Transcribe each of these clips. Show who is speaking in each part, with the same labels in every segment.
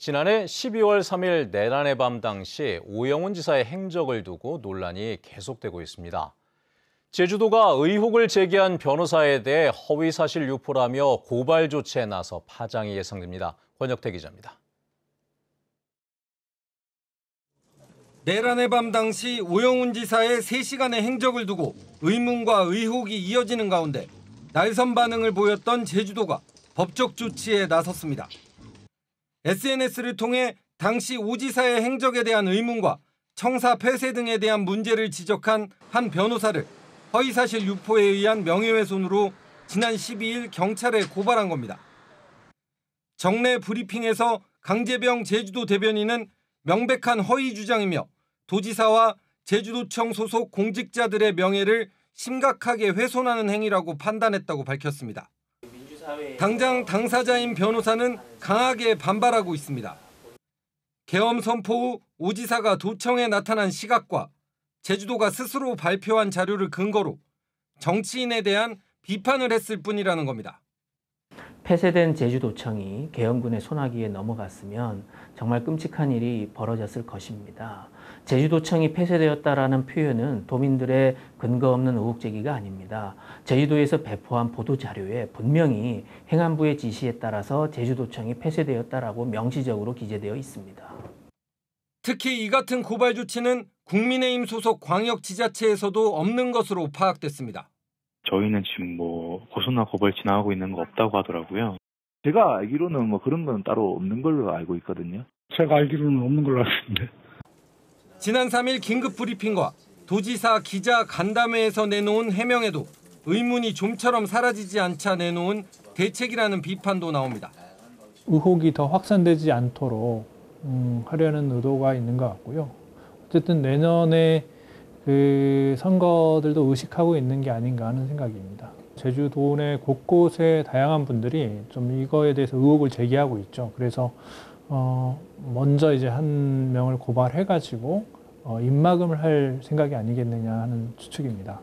Speaker 1: 지난해 12월 3일 내란의 밤 당시 오영훈 지사의 행적을 두고 논란이 계속되고 있습니다. 제주도가 의혹을 제기한 변호사에 대해 허위사실 유포라며 고발 조치에 나서 파장이 예상됩니다. 권혁태 기자입니다.
Speaker 2: 내란의 밤 당시 오영훈 지사의 3시간의 행적을 두고 의문과 의혹이 이어지는 가운데 날선 반응을 보였던 제주도가 법적 조치에 나섰습니다. SNS를 통해 당시 오 지사의 행적에 대한 의문과 청사 폐쇄 등에 대한 문제를 지적한 한 변호사를 허위사실 유포에 의한 명예훼손으로 지난 12일 경찰에 고발한 겁니다. 정례 브리핑에서 강재병 제주도 대변인은 명백한 허위 주장이며 도지사와 제주도청 소속 공직자들의 명예를 심각하게 훼손하는 행위라고 판단했다고 밝혔습니다. 당장 당사자인 변호사는 강하게 반발하고 있습니다. 계엄 선포 후 오 지사가 도청에 나타난 시각과 제주도가 스스로 발표한 자료를 근거로 정치인에 대한 비판을 했을 뿐이라는 겁니다.
Speaker 3: 폐쇄된 제주도청이 계엄군의 손아귀에 넘어갔으면 정말 끔찍한 일이 벌어졌을 것입니다. 제주도청이 폐쇄되었다라는 표현은 도민들의 근거 없는 의혹 제기가 아닙니다. 제주도에서 배포한 보도자료에 분명히 행안부의 지시에 따라서 제주도청이 폐쇄되었다라고 명시적으로 기재되어 있습니다.
Speaker 2: 특히 이 같은 고발 조치는 국민의힘 소속 광역지자체에서도 없는 것으로 파악됐습니다.
Speaker 4: 저희는 지금 고소나 고발 진행하고 있는 거 없다고 하더라고요. 제가 알기로는 그런 건 따로 없는 걸로 알고 있거든요.
Speaker 5: 제가 알기로는 없는 걸로 알고 있는데.
Speaker 2: 지난 3일 긴급 브리핑과 도지사 기자 간담회에서 내놓은 해명에도 의문이 좀처럼 사라지지 않자 내놓은 대책이라는 비판도 나옵니다.
Speaker 5: 의혹이 더 확산되지 않도록 하려는 의도가 있는 것 같고요. 어쨌든 내년에 그 선거들도 의식하고 있는 게 아닌가 하는 생각입니다. 제주도 내 곳곳에 다양한 분들이 좀 이거에 대해서 의혹을 제기하고 있죠. 그래서 먼저 이제 한 명을 고발해가지고 입막음을 할 생각이 아니겠느냐 하는 추측입니다.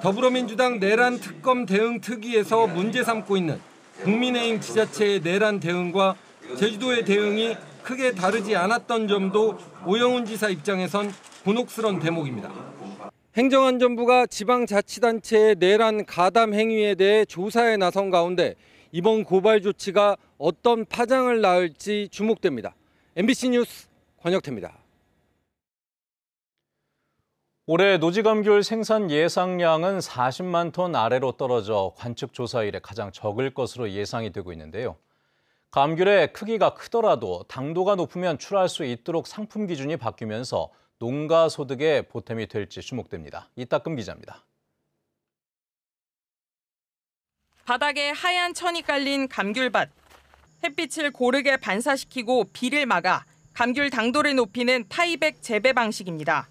Speaker 2: 더불어민주당 내란 특검 대응 특위에서 문제 삼고 있는 국민의힘 지자체의 내란 대응과 제주도의 대응이 크게 다르지 않았던 점도 오영훈 지사 입장에선 곤혹스러운 대목입니다. 행정안전부가 지방자치단체의 내란 가담 행위에 대해 조사에 나선 가운데 이번 고발 조치가 어떤 파장을 낳을지 주목됩니다. MBC 뉴스 권혁태입니다.
Speaker 1: 올해 노지감귤 생산 예상량은 40만 톤 아래로 떨어져 관측 조사 이래 가장 적을 것으로 예상이 되고 있는데요. 감귤의 크기가 크더라도 당도가 높으면 출하할 수 있도록 상품 기준이 바뀌면서 농가 소득에 보탬이 될지 주목됩니다. 이따금 기자입니다.
Speaker 6: 바닥에 하얀 천이 깔린 감귤밭. 햇빛을 고르게 반사시키고 비를 막아 감귤 당도를 높이는 타이백 재배 방식입니다.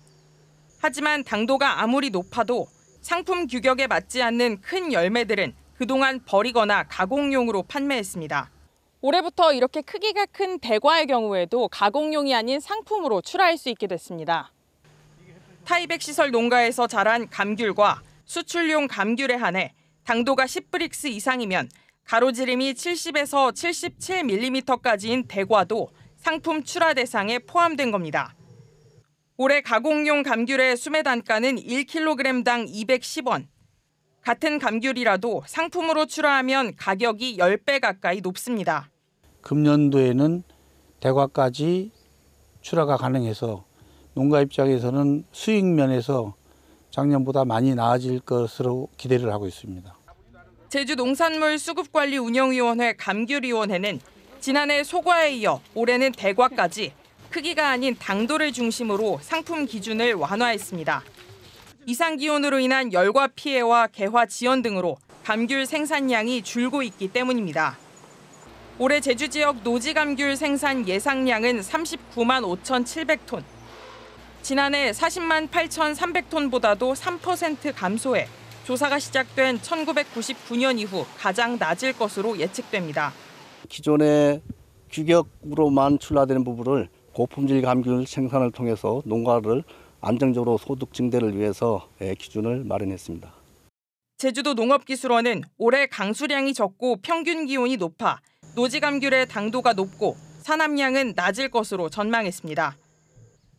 Speaker 6: 하지만 당도가 아무리 높아도 상품 규격에 맞지 않는 큰 열매들은 그동안 버리거나 가공용으로 판매했습니다. 올해부터 이렇게 크기가 큰 대과의 경우에도 가공용이 아닌 상품으로 출하할 수 있게 됐습니다. 타이백 시설 농가에서 자란 감귤과 수출용 감귤에 한해 당도가 10브릭스 이상이면 가로지름이 70에서 77mm까지인 대과도 상품 출하 대상에 포함된 겁니다. 올해 가공용 감귤의 수매 단가는 1kg당 210원. 같은 감귤이라도 상품으로 출하하면 가격이 10배 가까이 높습니다.
Speaker 7: 금년도에는 대과까지 출하가 가능해서 농가 입장에서는 수익 면에서 작년보다 많이 나아질 것으로 기대를 하고 있습니다.
Speaker 6: 제주농산물수급관리운영위원회 감귤위원회는 지난해 소과에 이어 올해는 대과까지 크기가 아닌 당도를 중심으로 상품 기준을 완화했습니다. 이상기온으로 인한 열과 피해와 개화 지연 등으로 감귤 생산량이 줄고 있기 때문입니다. 올해 제주 지역 노지감귤 생산 예상량은 39만 5,700톤. 지난해 40만 8,300톤보다도 3% 감소해 조사가 시작된 1999년 이후 가장 낮을 것으로 예측됩니다.
Speaker 8: 기존의 규격으로만 출하되는 부분을 고품질 감귤 생산을 통해서 농가를 안정적으로 소득 증대를 위해서 기준을 마련했습니다.
Speaker 6: 제주도 농업기술원은 올해 강수량이 적고 평균 기온이 높아 노지감귤의 당도가 높고 산함량은 낮을 것으로 전망했습니다.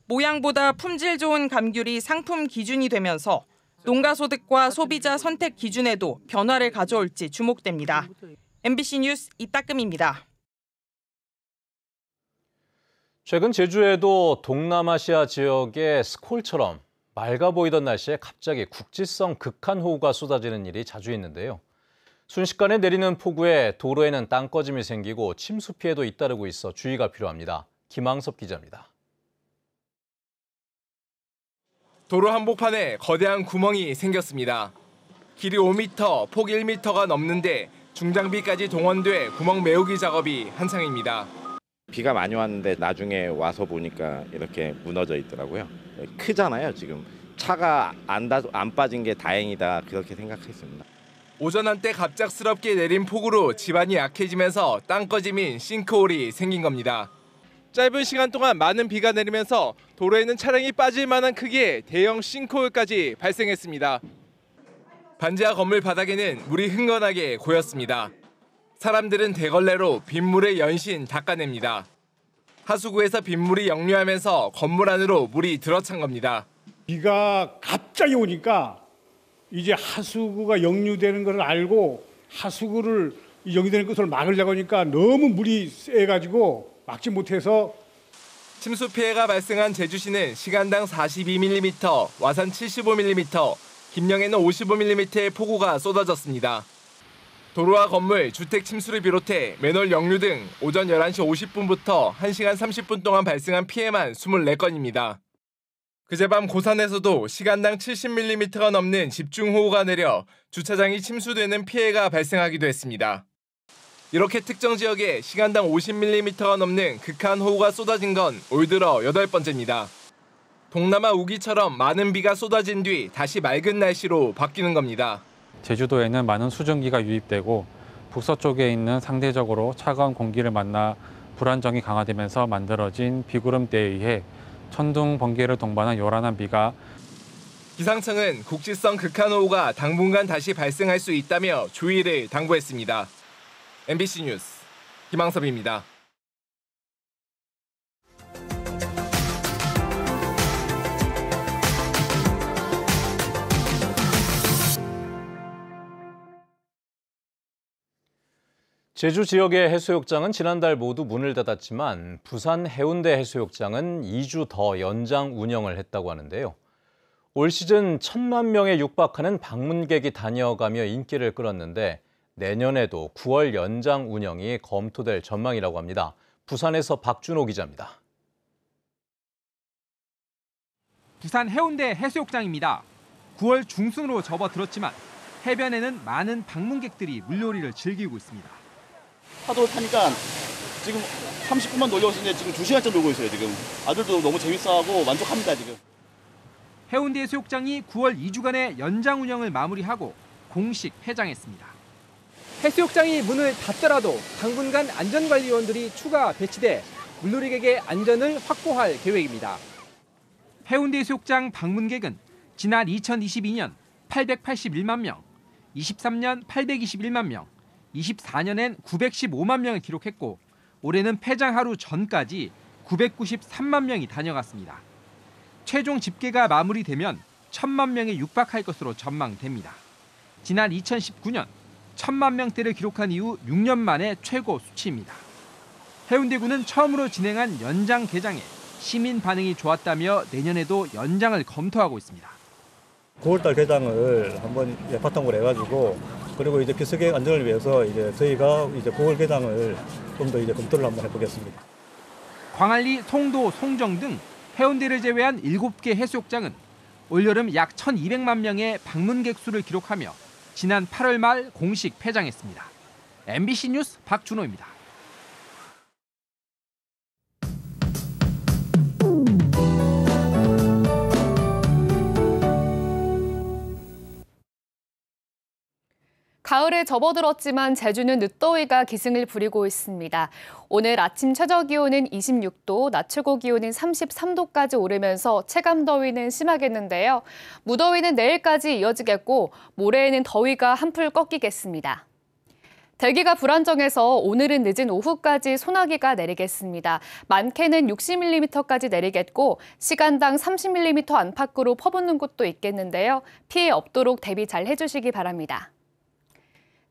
Speaker 6: 모양보다 품질 좋은 감귤이 상품 기준이 되면서 농가 소득과 소비자 선택 기준에도 변화를 가져올지 주목됩니다. MBC 뉴스 이따금입니다.
Speaker 1: 최근 제주에도 동남아시아 지역의 스콜처럼 맑아 보이던 날씨에 갑자기 국지성 극한호우가 쏟아지는 일이 자주 있는데요. 순식간에 내리는 폭우에 도로에는 땅꺼짐이 생기고 침수 피해도 잇따르고 있어 주의가 필요합니다. 김항섭 기자입니다.
Speaker 9: 도로 한복판에 거대한 구멍이 생겼습니다. 길이 5m, 폭 1m가 넘는데 중장비까지 동원돼 구멍 메우기 작업이 한창입니다.
Speaker 10: 비가 많이 왔는데 나중에 와서 보니까 이렇게 무너져 있더라고요. 크잖아요, 지금. 차가 안 빠진 게 다행이다, 그렇게 생각했습니다.
Speaker 9: 오전 한때 갑작스럽게 내린 폭우로 집안이 약해지면서 땅꺼짐인 싱크홀이 생긴 겁니다. 짧은 시간 동안 많은 비가 내리면서 도로에는 차량이 빠질 만한 크기의 대형 싱크홀까지 발생했습니다. 반지하 건물 바닥에는 물이 흥건하게 고였습니다. 사람들은 대걸레로 빗물을 연신 닦아냅니다. 하수구에서 빗물이 역류하면서 건물 안으로 물이 들어찬 겁니다.
Speaker 11: 비가 갑자기 오니까 이제 하수구가 역류되는 걸 알고 하수구를 역류되는 것을 막으려고 하니까 너무 물이 세가지고 막지 못해서
Speaker 9: 침수 피해가 발생한 제주시는 시간당 42mm, 와산 75mm, 김영에는 55mm의 폭우가 쏟아졌습니다. 도로와 건물, 주택 침수를 비롯해 맨홀 역류 등 오전 11시 50분부터 1시간 30분 동안 발생한 피해만 24건입니다. 그제밤 고산에서도 시간당 70mm가 넘는 집중호우가 내려 주차장이 침수되는 피해가 발생하기도 했습니다. 이렇게 특정 지역에 시간당 50mm가 넘는 극한호우가 쏟아진 건 올 들어 8번째입니다. 동남아 우기처럼 많은 비가 쏟아진 뒤 다시 맑은 날씨로 바뀌는 겁니다.
Speaker 12: 제주도에는 많은 수증기가 유입되고 북서쪽에 있는 상대적으로 차가운 공기를 만나 불안정이 강화되면서 만들어진 비구름대에 의해 천둥, 번개를 동반한 요란한 비가
Speaker 9: 기상청은 국지성 극한호우가 당분간 다시 발생할 수 있다며 주의를 당부했습니다. MBC 뉴스 김항섭입니다.
Speaker 1: 제주 지역의 해수욕장은 지난달 모두 문을 닫았지만 부산 해운대 해수욕장은 2주 더 연장 운영을 했다고 하는데요. 올 시즌 1,000만 명에 육박하는 방문객이 다녀가며 인기를 끌었는데 내년에도 9월 연장 운영이 검토될 전망이라고 합니다. 부산에서 박준호 기자입니다.
Speaker 13: 부산 해운대 해수욕장입니다. 9월 중순으로 접어들었지만 해변에는 많은 방문객들이 물놀이를 즐기고 있습니다.
Speaker 14: 파도를 타니까 지금 30분만 놀려고 했는데 지금 2시간째 놀고 있어요. 지금 아들도 너무 재밌어하고 만족합니다. 지금.
Speaker 13: 해운대 해수욕장이 9월 2주간의 연장 운영을 마무리하고 공식 폐장했습니다. 해수욕장이 문을 닫더라도 당분간 안전관리원들이 추가 배치돼 물놀이객의 안전을 확보할 계획입니다. 해운대 해수욕장 방문객은 지난 2022년 881만 명, 23년 821만 명, 24년엔 915만 명을 기록했고 올해는 폐장 하루 전까지 993만 명이 다녀갔습니다. 최종 집계가 마무리되면 1,000만 명에 육박할 것으로 전망됩니다. 지난 2019년 1,000만 명대를 기록한 이후 6년 만에 최고 수치입니다. 해운대구는 처음으로 진행한 연장 개장에 시민 반응이 좋았다며 내년에도 연장을 검토하고 있습니다.
Speaker 15: 9월달 개장을 한번 바탕으로 해가지고 그리고 이제 비수객 안전을 위해서 이제 저희가 이제 9월 개장을 좀 더 이제 검토를 한번 해보겠습니다.
Speaker 13: 광안리, 송도, 송정 등 해운대를 제외한 7개 해수욕장은 올여름 약 1,200만 명의 방문객 수를 기록하며 지난 8월 말 공식 폐장했습니다. MBC 뉴스 박준호입니다.
Speaker 16: 가을에 접어들었지만 제주는 늦더위가 기승을 부리고 있습니다. 오늘 아침 최저기온은 26도, 낮 최고기온은 33도까지 오르면서 체감더위는 심하겠는데요. 무더위는 내일까지 이어지겠고 모레에는 더위가 한풀 꺾이겠습니다. 대기가 불안정해서 오늘은 늦은 오후까지 소나기가 내리겠습니다. 많게는 60mm까지 내리겠고 시간당 30mm 안팎으로 퍼붓는 곳도 있겠는데요. 피해 없도록 대비 잘 해주시기 바랍니다.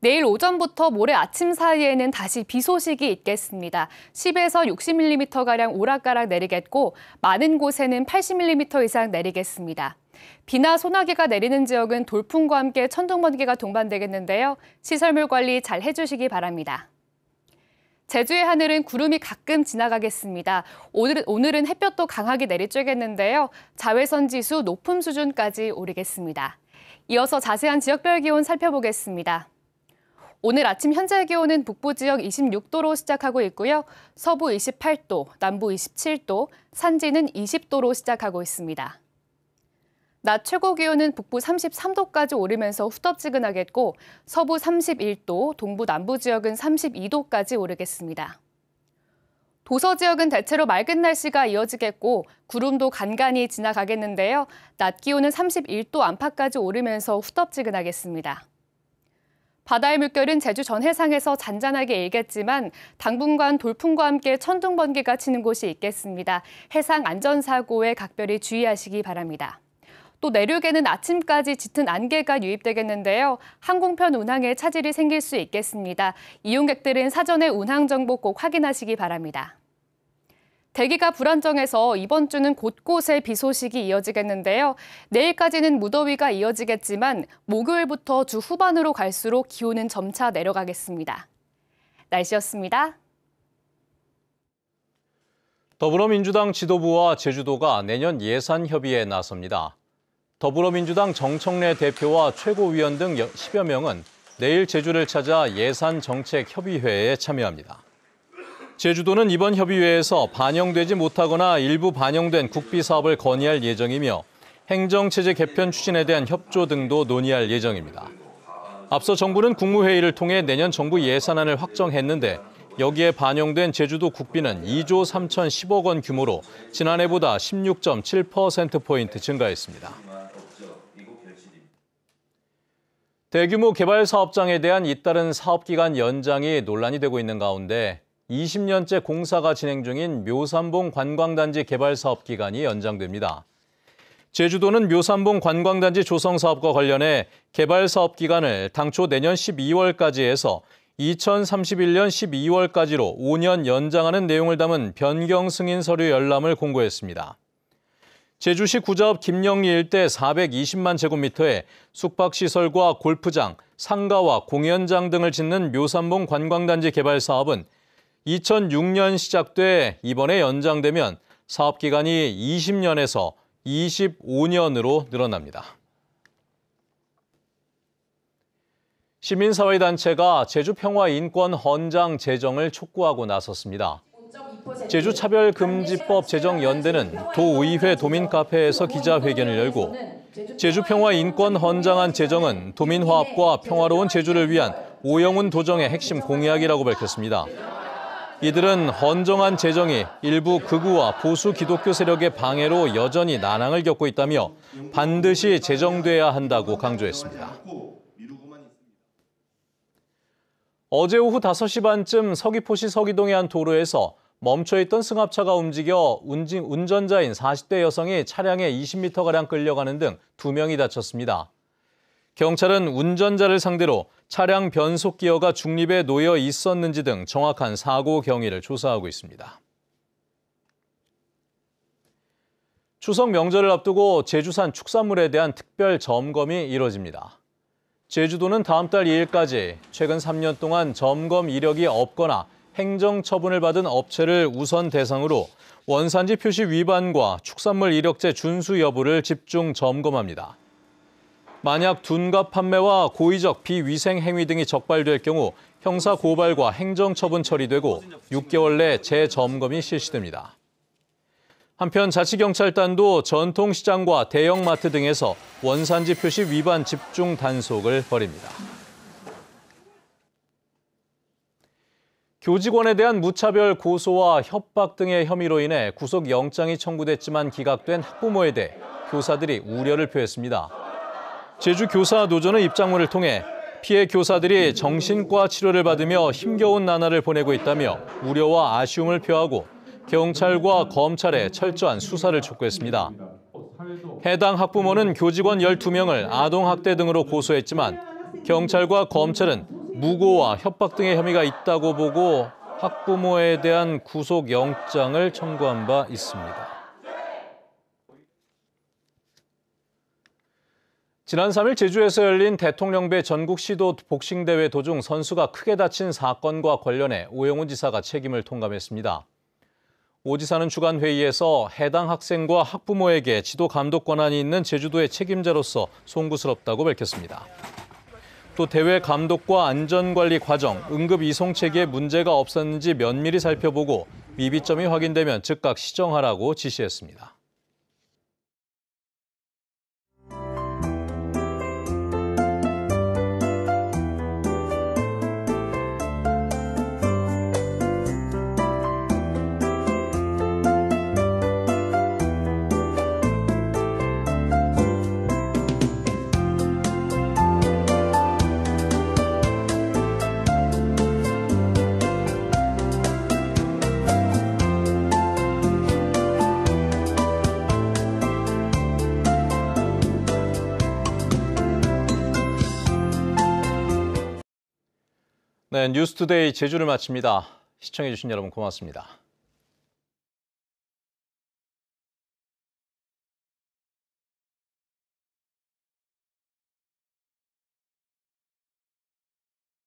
Speaker 16: 내일 오전부터 모레 아침 사이에는 다시 비 소식이 있겠습니다. 10에서 60mm가량 오락가락 내리겠고 많은 곳에는 80mm 이상 내리겠습니다. 비나 소나기가 내리는 지역은 돌풍과 함께 천둥, 번개가 동반되겠는데요. 시설물 관리 잘 해주시기 바랍니다. 제주의 하늘은 구름이 가끔 지나가겠습니다. 오늘은 햇볕도 강하게 내리쬐겠는데요. 자외선 지수 높음 수준까지 오르겠습니다. 이어서 자세한 지역별 기온 살펴보겠습니다. 오늘 아침 현재 기온은 북부 지역 26도로 시작하고 있고요. 서부 28도, 남부 27도, 산지는 20도로 시작하고 있습니다. 낮 최고 기온은 북부 33도까지 오르면서 후덥지근하겠고 서부 31도, 동부 남부 지역은 32도까지 오르겠습니다. 도서 지역은 대체로 맑은 날씨가 이어지겠고 구름도 간간히 지나가겠는데요. 낮 기온은 31도 안팎까지 오르면서 후덥지근하겠습니다. 바다의 물결은 제주 전 해상에서 잔잔하게 일겠지만 당분간 돌풍과 함께 천둥, 번개가 치는 곳이 있겠습니다. 해상 안전사고에 각별히 주의하시기 바랍니다. 또 내륙에는 아침까지 짙은 안개가 유입되겠는데요. 항공편 운항에 차질이 생길 수 있겠습니다. 이용객들은 사전에 운항 정보 꼭 확인하시기 바랍니다. 대기가 불안정해서 이번 주는 곳곳에 비 소식이 이어지겠는데요. 내일까지는 무더위가 이어지겠지만 목요일부터 주 후반으로 갈수록 기온은 점차 내려가겠습니다. 날씨였습니다.
Speaker 1: 더불어민주당 지도부와 제주도가 내년 예산 협의에 나섭니다. 더불어민주당 정청래 대표와 최고위원 등 10여 명은 내일 제주를 찾아 예산정책협의회에 참여합니다. 제주도는 이번 협의회에서 반영되지 못하거나 일부 반영된 국비사업을 건의할 예정이며 행정체제 개편 추진에 대한 협조 등도 논의할 예정입니다. 앞서 정부는 국무회의를 통해 내년 정부 예산안을 확정했는데 여기에 반영된 제주도 국비는 2조 3,010억 원 규모로 지난해보다 16.7%포인트 증가했습니다. 대규모 개발 사업장에 대한 잇따른 사업기간 연장이 논란이 되고 있는 가운데 20년째 공사가 진행 중인 묘삼봉 관광단지 개발 사업 기간이 연장됩니다. 제주도는 묘삼봉 관광단지 조성 사업과 관련해 개발 사업 기간을 당초 내년 12월까지 해서 2031년 12월까지로 5년 연장하는 내용을 담은 변경 승인 서류 열람을 공고했습니다. 제주시 구자읍 김영리 일대 420만 제곱미터에 숙박시설과 골프장, 상가와 공연장 등을 짓는 묘삼봉 관광단지 개발 사업은 2006년 시작돼 이번에 연장되면 사업 기간이 20년에서 25년으로 늘어납니다. 시민사회단체가 제주평화인권 헌장 제정을 촉구하고 나섰습니다. 제주차별금지법 제정연대는 도의회 도민카페에서 기자회견을 열고 제주평화인권 헌장안 제정은 도민화합과 평화로운 제주를 위한 오영훈 도정의 핵심 공약이라고 밝혔습니다. 이들은 헌정안 제정이 일부 극우와 보수 기독교 세력의 방해로 여전히 난항을 겪고 있다며 반드시 제정돼야 한다고 강조했습니다. 어제 오후 5시 반쯤 서귀포시 서귀동의 한 도로에서 멈춰있던 승합차가 움직여 운전자인 40대 여성이 차량에 20m가량 끌려가는 등 2명이 다쳤습니다. 경찰은 운전자를 상대로 차량 변속 기어가 중립에 놓여 있었는지 등 정확한 사고 경위를 조사하고 있습니다. 추석 명절을 앞두고 제주산 축산물에 대한 특별 점검이 이뤄집니다. 제주도는 다음 달 2일까지 최근 3년 동안 점검 이력이 없거나 행정처분을 받은 업체를 우선 대상으로 원산지 표시 위반과 축산물 이력제 준수 여부를 집중 점검합니다. 만약 둔갑 판매와 고의적 비위생 행위 등이 적발될 경우 형사 고발과 행정처분 처리되고 6개월 내 재점검이 실시됩니다. 한편 자치경찰단도 전통시장과 대형마트 등에서 원산지 표시 위반 집중 단속을 벌입니다. 교직원에 대한 무차별 고소와 협박 등의 혐의로 인해 구속영장이 청구됐지만 기각된 학부모에 대해 교사들이 우려를 표했습니다. 제주교사노조는 입장문을 통해 피해 교사들이 정신과 치료를 받으며 힘겨운 나날을 보내고 있다며 우려와 아쉬움을 표하고 경찰과 검찰에 철저한 수사를 촉구했습니다. 해당 학부모는 교직원 12명을 아동학대 등으로 고소했지만 경찰과 검찰은 무고와 협박 등의 혐의가 있다고 보고 학부모에 대한 구속영장을 청구한 바 있습니다. 지난 3일 제주에서 열린 대통령배 전국 시도 복싱대회 도중 선수가 크게 다친 사건과 관련해 오영훈 지사가 책임을 통감했습니다. 오 지사는 주간 회의에서 해당 학생과 학부모에게 지도 감독 권한이 있는 제주도의 책임자로서 송구스럽다고 밝혔습니다. 또 대회 감독과 안전관리 과정, 응급 이송 체계에 문제가 없었는지 면밀히 살펴보고 미비점이 확인되면 즉각 시정하라고 지시했습니다. 네, 뉴스투데이 제주를 마칩니다. 시청해주신 여러분 고맙습니다.